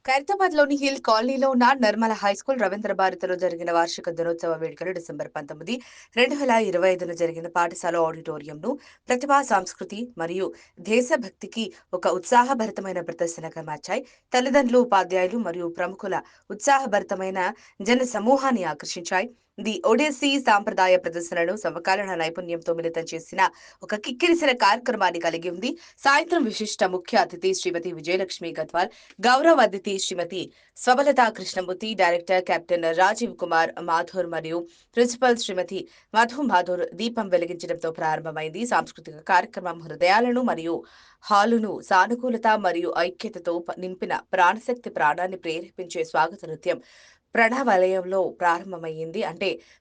ఖైరతాబాద్లోని hill కాలనీలో ఉన్న Nirmala high school Ravindra భారతిలో జరిగిన వార్షిక దినోత్సవ వేడుకలు డిసెంబర్ 19, 2025న జరిగిన పాఠశాల ఆడిటోరియంను ప్రతిభా సంస్కృతి మరియు దేశభక్తికి ఒక ఉత్సాహభరితమైన ప్రదర్శనగా మార్చాయి. తల్లిదండ్రులు, ఉపాధ్యాయులు మరియు ప్రముఖుల ఉత్సాహభరితమైన జన సమూహాన్ని ఆకర్షించాయి. ది ఒడిస్సీ సాంప్రదాయ ప్రదర్శనను సమకాలీన నైపుణ్యంతో మిళితం చేసిన ఒక కిక్కిరిసిన కార్యక్రమాన్ని కలిగి ఉంది. సాయంత్రం విశిష్ట ముఖ్య అతిథి శ్రీమతి విజయలక్ష్మి గద్వాల్, గౌరవ అతిథి శ్రీమతి స్వబలతా కృష్ణమూర్తి, డైరెక్టర్ కెప్టెన్ రాజీవ్ కుమార్ మాథూర్ మరియు ప్రిన్సిపల్ శ్రీమతి మధు మాథూర్ దీపం వెలిగించడంతో ప్రారంభమైంది. సాంస్కృతిక కార్యక్రమం హృదయాలను మరియు హాలును సానుకూలత మరియు ఐక్యతతో నింపిన ప్రాణశక్తి ప్రాణాన్ని ప్రేరేపించే స్వాగత నృత్యం ప్రణవలయంలో ప్రారంభమైంది.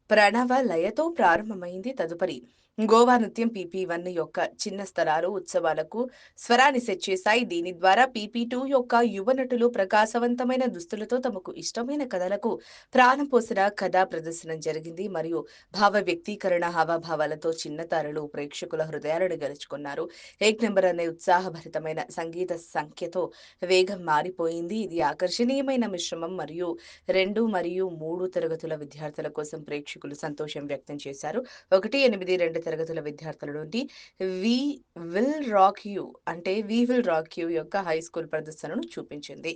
ప్రణవలయతో ప్రారంభమైంది. తదుపరి గోవా నృత్యం PP1 యొక్క చిన్న స్థలాలు ఉత్సవాలకు స్వరాన్ని సెట్ చేశాయి. దీని ద్వారా PP2 యొక్క యువ నటులు ప్రకాశవంతమైన దుస్తులతో తమకు ఇష్టమైన కథలకు ప్రాణం పోసిన కథా ప్రదర్శనం జరిగింది మరియు భావ వ్యక్తీకరణ హావభావాలతో చిన్నతారలు ప్రేక్షకుల హృదయాలను గెలుచుకున్నారు. ఏక్ నెంబర్ అనే ఉత్సాహభరితమైన సంగీత సంఖ్యతో వేగం మారిపోయింది. ఇది ఆకర్షణీయమైన మిశ్రమం మరియు 2 మరియు 3 తరగతుల విద్యార్థుల కోసం ప్రేక్షకులు సంతోషం వ్యక్తం చేశారు. 1, 8, 2 తరగతుల విద్యార్థుల నుండి వి వి విల్ రాక్ యూ యొక్క హై స్కూల్ ప్రదర్శనను చూపించింది.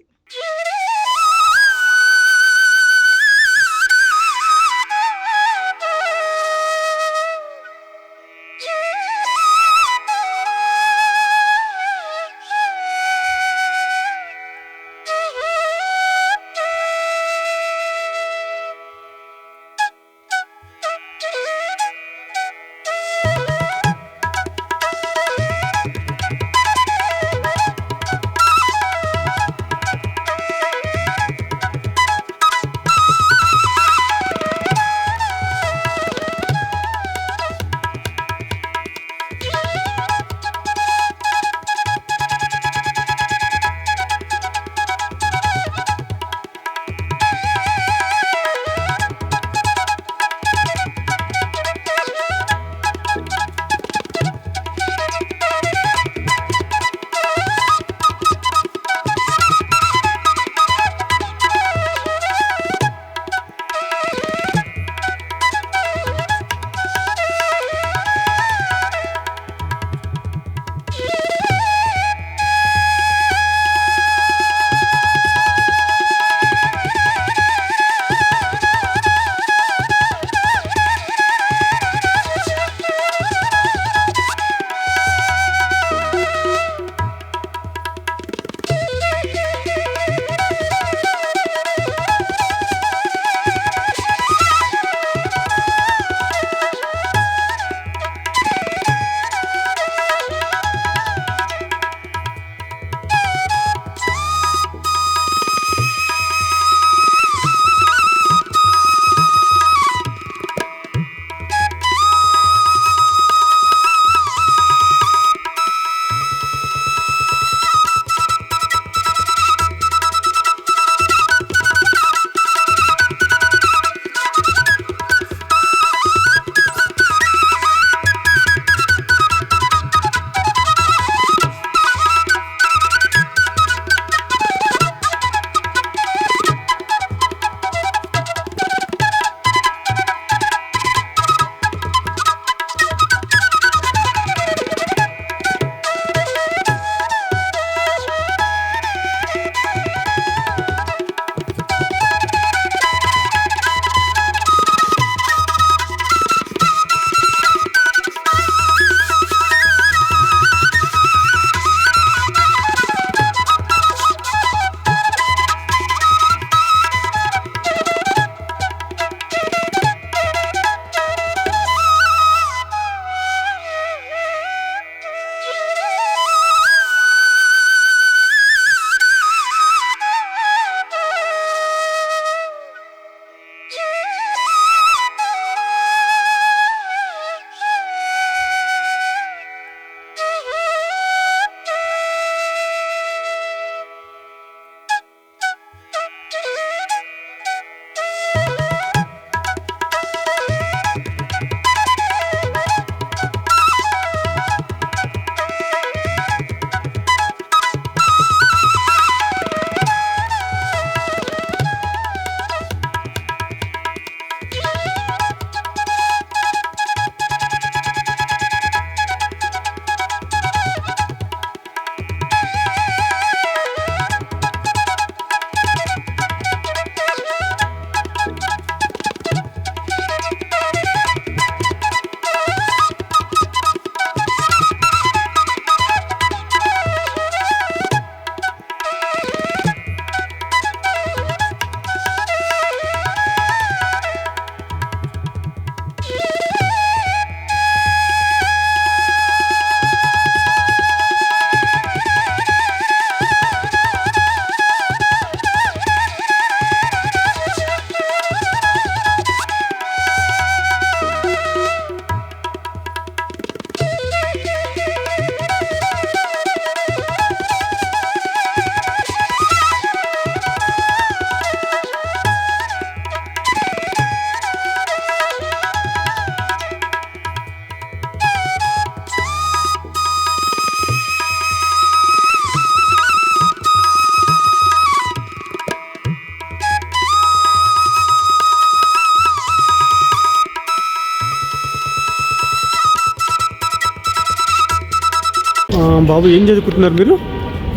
బాబు ఏం చదువుకుంటున్నారు మీరు?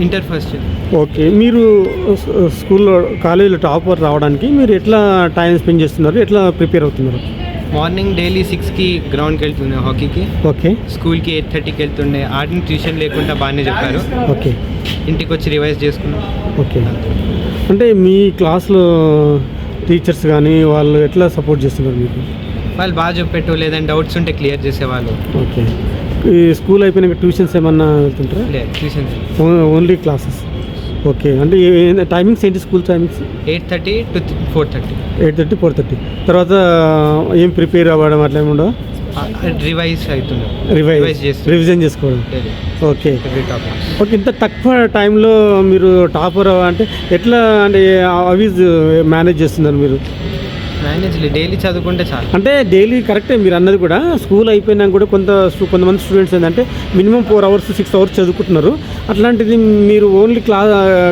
Inter first year. ఓకే, మీరు స్కూల్లో కాలేజీలో టాపర్ రావడానికి మీరు ఎట్లా టైం స్పెండ్ చేస్తున్నారు, ఎట్లా ప్రిపేర్ అవుతున్నారు? మార్నింగ్ డైలీ 6కి గ్రౌండ్కి వెళ్తుండే హాకీకి. ఓకే. స్కూల్కి 8:30కి వెళ్తుండే. ఆడిని ట్యూషన్ లేకుండా బాగానే చెప్పారు. ఓకే. ఇంటికి వచ్చి రివైజ్ చేసుకున్నాం. ఓకే. అంటే మీ క్లాస్లో టీచర్స్ కానీ వాళ్ళు ఎట్లా సపోర్ట్ చేస్తున్నారు మీకు? వాళ్ళు బాగా చెప్పేట్టు, లేదంటే డౌట్స్ ఉంటే క్లియర్ చేసేవాళ్ళు. ఓకే. ఈ స్కూల్ అయిపోయినాక ట్యూషన్స్ ఏమన్నా వెళ్తుంటారా? లేదు, ట్యూషన్ ఓన్లీ క్లాసెస్. ఓకే. అంటే టైమింగ్స్ ఏంటి స్కూల్ టైమింగ్స్? 8:30 to 4:30. 8:30 4:30 తర్వాత ఏం ప్రిపేర్ అవ్వడం అట్లా ఏమి ఉండవు? రివైజ్ అవుతుంది. రివిజన్ చేసుకోవడం. ఓకే. ఓకే. ఇంత తక్కువ టైంలో మీరు టాపర్ అంటే ఎట్లా, అంటే అవి మేనేజ్ చేస్తున్నారు మీరు? డైలీ చదువుకుంటే చాలు. అంటే డైలీ కరెక్టే మీరు అన్నది కూడా. స్కూల్ అయిపోయినా కూడా కొంతమంది స్టూడెంట్స్ ఏంటంటే మినిమం 4 hours 6 hours చదువుకుంటున్నారు. అట్లాంటిది మీరు ఓన్లీ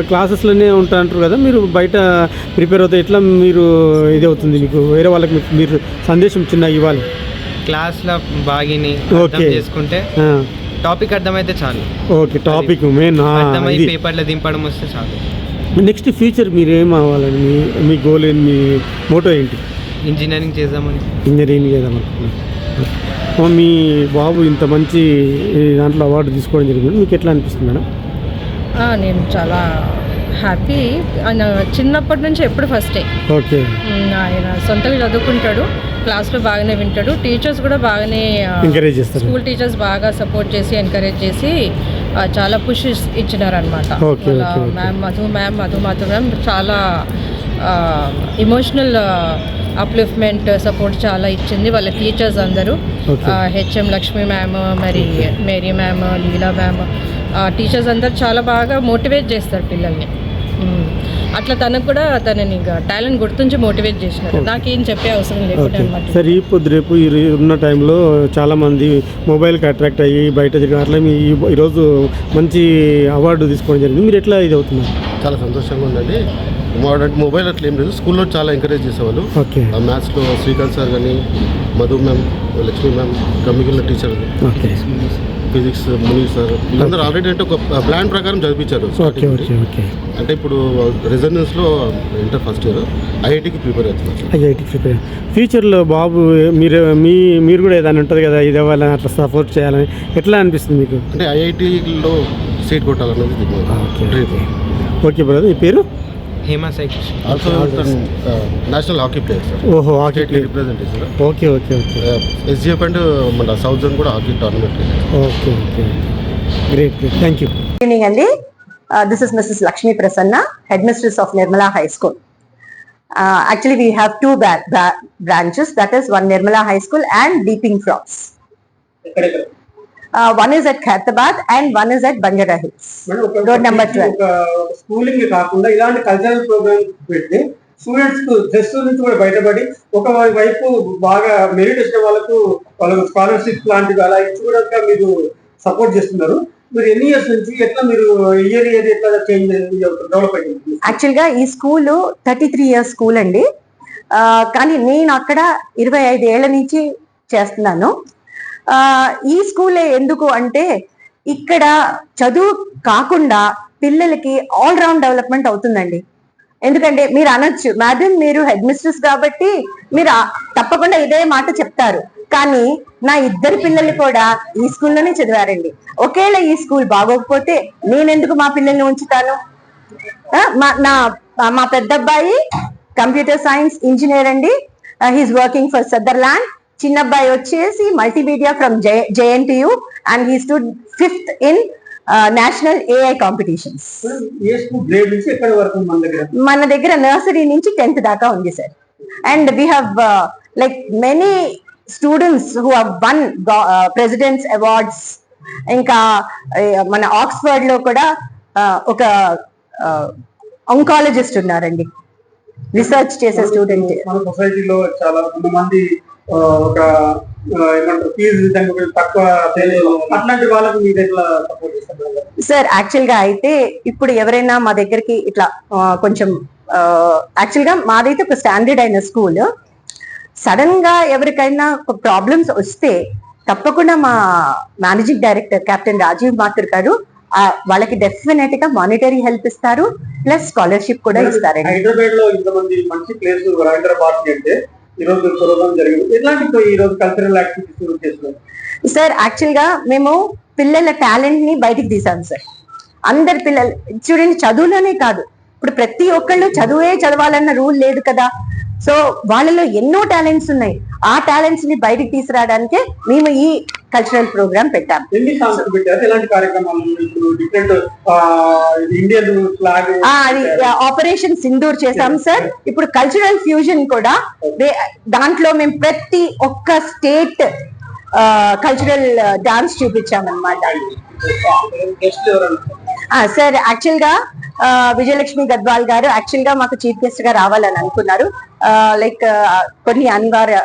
క్లాసెస్లోనే ఉంటారంటారు కదా, మీరు బయట ప్రిపేర్ అవుతాయి ఎట్లా మీరు ఇది అవుతుంది మీకు? వేరే వాళ్ళకి మీరు సందేశం చిన్న ఇవ్వాలి. క్లాస్లో బాగిని అర్థం చేసుకుంటే, టాపిక్ అర్థమైతే చాలు. ఓకే. టాపిక్ మెయిన్ అర్థమై పేపర్లో దింపడం వస్తే చాలు. నెక్స్ట్ ఫ్యూచర్ మీరు ఏం అవ్వాలని మీ గోల్ ఏంటి, మీ మోటో ఏంటి? ఇంజనీరింగ్ చేద్దామని. ఇంజనీరింగ్ చేద్దామనుకున్నాను. మీ బాబు ఇంత మంచి దాంట్లో అవార్డు తీసుకోవడం జరిగింది, మీకు ఎట్లా అనిపిస్తుంది మేడం? నేను చాలా హ్యాపీ. ఆయన చిన్నప్పటి నుంచి ఎప్పుడు ఫస్టే. ఓకే. ఆయన సొంతగా చదువుకుంటాడు, క్లాస్లో బాగానే వింటాడు, టీచర్స్ కూడా బాగానే ఎంకరేజ్ చేస్తారు. స్కూల్ టీచర్స్ బాగా సపోర్ట్ చేసి ఎంకరేజ్ చేసి చాలా పుష్ ఇచ్చినారనమాట. మ్యామ్ మధు మ్యామ్ చాలా ఎమోషనల్ అప్లిఫ్ట్మెంట్ సపోర్ట్ చాలా ఇచ్చింది. వాళ్ళ టీచర్స్ అందరూ, హెచ్ఎం లక్ష్మి మ్యామ్, మరి మేరీ మ్యామ్, లీలా మ్యామ్, టీచర్స్ అందరూ చాలా బాగా మోటివేట్ చేస్తారు పిల్లల్ని. అట్లా తనకు కూడా తనని టాలెంట్ గుర్తించి మోటివేట్ చేసినారు. నాకేం చెప్పే అవసరం లేకుండా అనమాట. సరే, ఇప్పుడు రేపు ఉన్న టైంలో చాలామంది మొబైల్కి అట్రాక్ట్ అయ్యి బయట జరిగిన అట్లా ఈరోజు మంచి అవార్డు తీసుకోవడం జరిగింది, మీరు ఎట్లా ఇది అవుతున్నారు? చాలా సంతోషంగా ఉందండి. మొబైల్ అట్లా ఏం లేదు, స్కూల్లో చాలా ఎంకరేజ్ చేసేవాళ్ళు. ఓకే. మ్యాథ్స్లో శ్రీకాంత్ సార్ కానీ, మధు మ్యామ్, లక్ష్మీ మ్యామ్, ఇంకా మిగిలిన టీచర్, ఫిజిక్స్ మునీర్ సార్, వీళ్ళందరూ ఆల్రెడీ అంటే ఒక ప్లాన్ ప్రకారం చదివించారు. అంటే ఇప్పుడు రెసిడెన్స్లో ఇంటర్ ఫస్ట్ ఇయర్ ఐఐటికి ప్రిపేర్ అవుతున్నారు. ఫ్యూచర్లో బాబు మీరు కూడా ఏదైనా ఉంటుంది కదా, ఇది అవ్వాలని అట్లా సపోర్ట్ చేయాలని ఎట్లా అనిపిస్తుంది మీకు? అంటే ఐఐటిలో సీట్ కొట్టాలన్నది డ్రీమ్. ఓకే బ్రదర్, ఈ పేరు? హేమా సైకిల్. Also national hockey player sir. ఓహో, hockey representation. Okay okay okay. SGF and మన సౌత్ జోన్ కూడా hockey tournament. Okay okay, great great, thank you. Good evening, Andy. This is Mrs. Lakshmi Prasanna, Headmistress of Nirmala High School. Actually, we have two branches, that is one Nirmala High School and Deeping Frogs. One is at Khairtabad and one is at Banjara Hills, road number 12. Schooling కాకుండా ఇలాంటి cultural programmes పెట్టి students కు stress నుంచి కూడా బయటపడి ఒక వైపు బాగా మెరిట్ వచ్చిన వాళ్ళకు స్కాలర్షిప్ లాంటివి అలా ఇచ్చి కూడా మీరు సపోర్ట్ చేస్తున్నారు. మీరు ఎన్ని ఇయర్స్ నుంచి ఎట్లా మీరు ఇయర్ ఎట్లా చేంజ్ డెవలప్ అయ్యింది? యాక్చువల్ గా ఈ స్కూల్ 33 years స్కూల్ అండి. కానీ నేను అక్కడ 25 ఏళ్ల నుంచి చేస్తున్నాను. ఈ స్కూలే ఎందుకు అంటే ఇక్కడ చదువు కాకుండా పిల్లలకి ఆల్ రౌండ్ డెవలప్మెంట్ అవుతుందండి. ఎందుకంటే మీరు అనొచ్చు, మేడం మీరు హెడ్ మిస్ట్రెస్ కాబట్టి మీరు తప్పకుండా ఇదే మాట చెప్తారు, కానీ నా ఇద్దరు పిల్లలు కూడా ఈ స్కూల్లోనే చదివారండి. ఒకేలా ఈ స్కూల్ బాగోకపోతే నేనెందుకు మా పిల్లల్ని ఉంచుతాను? మా పెద్ద అబ్బాయి కంప్యూటర్ సైన్స్ ఇంజనీర్ అండి, హీస్ వర్కింగ్ ఫర్ సదర్లాండ్. చిన్న అబ్బాయి వచ్చేసి multimedia from JNTU and he stood 5th in national AI competitions. మన దగ్గర నర్సరీ నుంచి 10th దాకా ఉంది sir. And we have like many students who have won presidents awards. ఇంకా మన ఆక్స్ఫర్డ్ లో కూడా ఒక ఆంకాలజిస్ట్ ఉన్నారండి, రీసెర్చ్ చేసే స్టూడెంట్. మన సొసైటీలో చాలా మంది ఒక ఏమంటారు ఫీజు తక్కువ, అట్లాంటి వాళ్ళకు మీరు ఎట్లా సపోర్ట్ చేస్తారు సార్? యాక్చువల్ గా అయితే ఇప్పుడు ఎవరైనా మా దగ్గరికి ఇట్లా కొంచెం యాక్చువల్ గా మాదైతే ఒక స్టాండర్డ్ అయిన స్కూల్. సడన్ గా ఎవరికైనా ప్రాబ్లమ్స్ వస్తే తప్పకుండా మా managing director captain Rajiv Mathur garu వాళ్ళకి డెఫినెట్ గా మానిటరీ హెల్ప్ ఇస్తారు, ప్లస్ స్కాలర్షిప్ కూడా ఇస్తారండి. హైదరాబాద్ లో ఇంతమంది మంచి ప్లేస్ హైదరాబాద్ అంటే ఈ రోజు ప్రోగ్రామ్ జరిగింది. ఎలాంటి ఈ రోజు కల్చరల్ యాక్టివిటీస్ చేస్తున్నారు సార్? యాక్చువల్ గా మేము పిల్లల టాలెంట్ ని బయటికి తీసాం సార్. అందరి పిల్లలు చూడండి, చదువులోనే కాదు, ఇప్పుడు ప్రతి ఒక్కళ్ళు చదువే చదవాలన్న రూల్ లేదు కదా. సో వాళ్ళలో ఎన్నో టాలెంట్స్ ఉన్నాయి. ఆ టాలెంట్స్ ని బయటికి తీసుకురావడానికే మేము ఈ కల్చరల్ ప్రోగ్రామ్ పెట్టాం. ఎన్ని సాంగ్స్ పెట్టారు? ఎలాంటి కార్యక్రమాలు? Different Indian flag, operation Sindoor చేసాం సార్. ఇప్పుడు కల్చరల్ ఫ్యూజన్ కూడా, దాంట్లో మేము ప్రతి ఒక్క స్టేట్ కల్చరల్ డాన్స్ చూపించామన్నమాట. సార్ యాక్చువల్ గా విజయలక్ష్మి గద్వాల్ గారు యాక్చువల్ గా మాకు చీఫ్ గెస్ట్ గా రావాలని అనుకున్నారు. లైక్ కొన్ని అనివార్య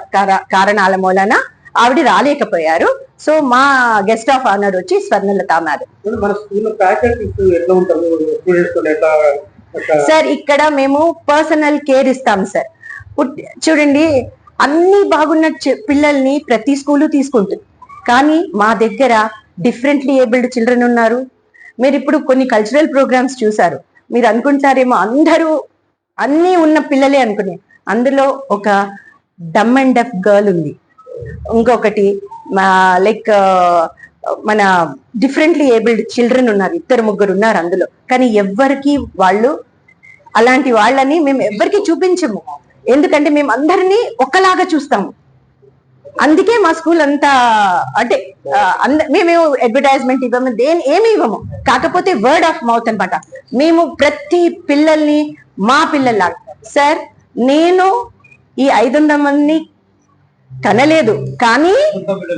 కారణాల మూలన ఆవిడ రాలేకపోయారు. సో మా గెస్ట్ ఆఫ్ ఆనర్ వచ్చి స్వర్ణలత మేడం. మన స్కూల్లో ఫ్యాకల్టీస్ ఎట్లా ఉంటారు? సార్ ఇక్కడ మేము పర్సనల్ కేర్ ఇస్తాం సార్. చూడండి, అన్ని బాగున్న పిల్లల్ని ప్రతి స్కూలు తీసుకుంటుంది, కానీ మా దగ్గర డిఫరెంట్లీ ఏబుల్డ్ చిల్డ్రన్ ఉన్నారు. మీరు ఇప్పుడు కొన్ని కల్చరల్ ప్రోగ్రామ్స్ చూసారు, మీరు అనుకుంటారేమో అందరూ అన్నీ ఉన్న పిల్లలే అనుకునే. అందులో ఒక డమ్ అండ్ డెఫ్ గర్ల్ ఉంది, ఇంకొకటి లైక్ మన డిఫరెంట్లీ ఏబుల్డ్ చిల్డ్రన్ ఉన్నారు, 2-3 ఉన్నారు అందులో. కానీ ఎవ్వరికి వాళ్ళు అలాంటి వాళ్ళని మేము ఎవ్వరికి చూపించము, ఎందుకంటే మేము అందరినీ ఒకలాగా చూస్తాము. అందుకే మా స్కూల్ అంతా అంటే మేము అడ్వర్టైజ్మెంట్ ఇవ్వము, ఏమి ఇవ్వము, కాకపోతే వర్డ్ ఆఫ్ మౌత్ అనమాట. మేము ప్రతి పిల్లల్ని మా పిల్లల్లాగా. సార్ నేను ఈ 500 మందిని కనలేదు, కానీ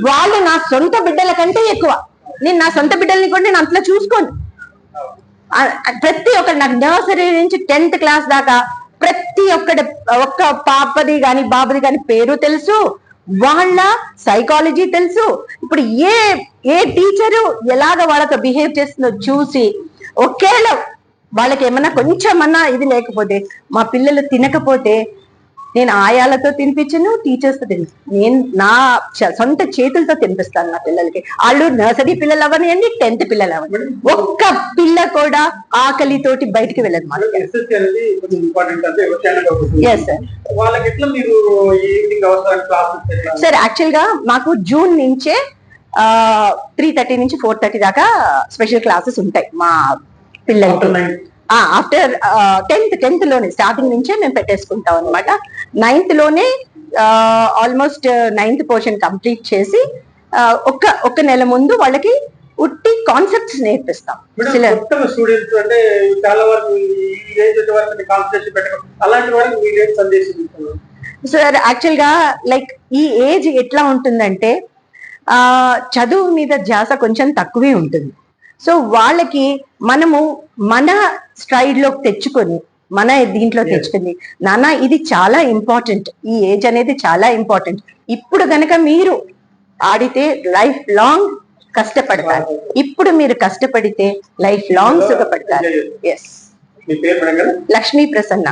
వాళ్ళు నా సొంత బిడ్డల కంటే ఎక్కువ. నేను నా సొంత బిడ్డల్ని కూడా నేను అంతలా చూసుకోను. ప్రతి ఒక్కరు నాకు నర్సరీ నుంచి 10th క్లాస్ దాకా ప్రతి ఒక్క పాపది గాని బాబుది గాని పేరు తెలుసు, వాళ్ళ సైకాలజీ తెలుసు. ఇప్పుడు ఏ టీచరు ఎలాగ వాళ్ళతో బిహేవ్ చేస్తుందో చూసి, ఒకేళ వాళ్ళకి ఏమన్నా కొంచెమన్నా ఇది లేకపోతే, మా పిల్లలు తినకపోతే నేను ఆయాలతో తినిపించను, టీచర్స్తో తినిపిస్తాను. నేను నా సొంత చేతులతో తినిపిస్తాను నా పిల్లలకి. వాళ్ళు నర్సరీ పిల్లలు అవ్వనివ్వండి, 10th పిల్లలు అవ్వండి, ఒక్క పిల్ల కూడా ఆకలితోటి బయటికి వెళ్ళదు. సార్ యాక్చువల్ గా మాకు జూన్ నుంచే 3:30 నుంచి 4:30 దాకా స్పెషల్ క్లాసెస్ ఉంటాయి మా పిల్లలకి. ఆఫ్టర్ 10th లోనే స్టార్టింగ్ నుంచే మేము పెట్టేసుకుంటాం అనమాట. 9th లోనే ఆల్మోస్ట్ 9th పోర్షన్ కంప్లీట్ చేసి ఒక్క నెల ముందు వాళ్ళకి ఉట్టి కాన్సెప్ట్స్ నేర్పిస్తాం. స్టూడెంట్స్ అంటే చాలా వరకు సార్ యాక్చువల్ గా లైక్ ఈ ఏజ్ ఎట్లా ఉంటుందంటే చదువు మీద ధ్యాస కొంచెం తక్కువే ఉంటుంది. సో వాళ్ళకి మనము మన స్ట్రైడ్ లోకి తెచ్చుకొని, మన దీంట్లో తెచ్చుకుంది, నాన్న ఇది చాలా ఇంపార్టెంట్, ఈ ఏజ్ అనేది చాలా ఇంపార్టెంట్, ఇప్పుడు గనక మీరు ఆడితే లైఫ్ లాంగ్ కష్టపడతారు, ఇప్పుడు మీరు కష్టపడితే లైఫ్ లాంగ్ సుఖపడతారు. ఎస్, లక్ష్మీ ప్రసన్న.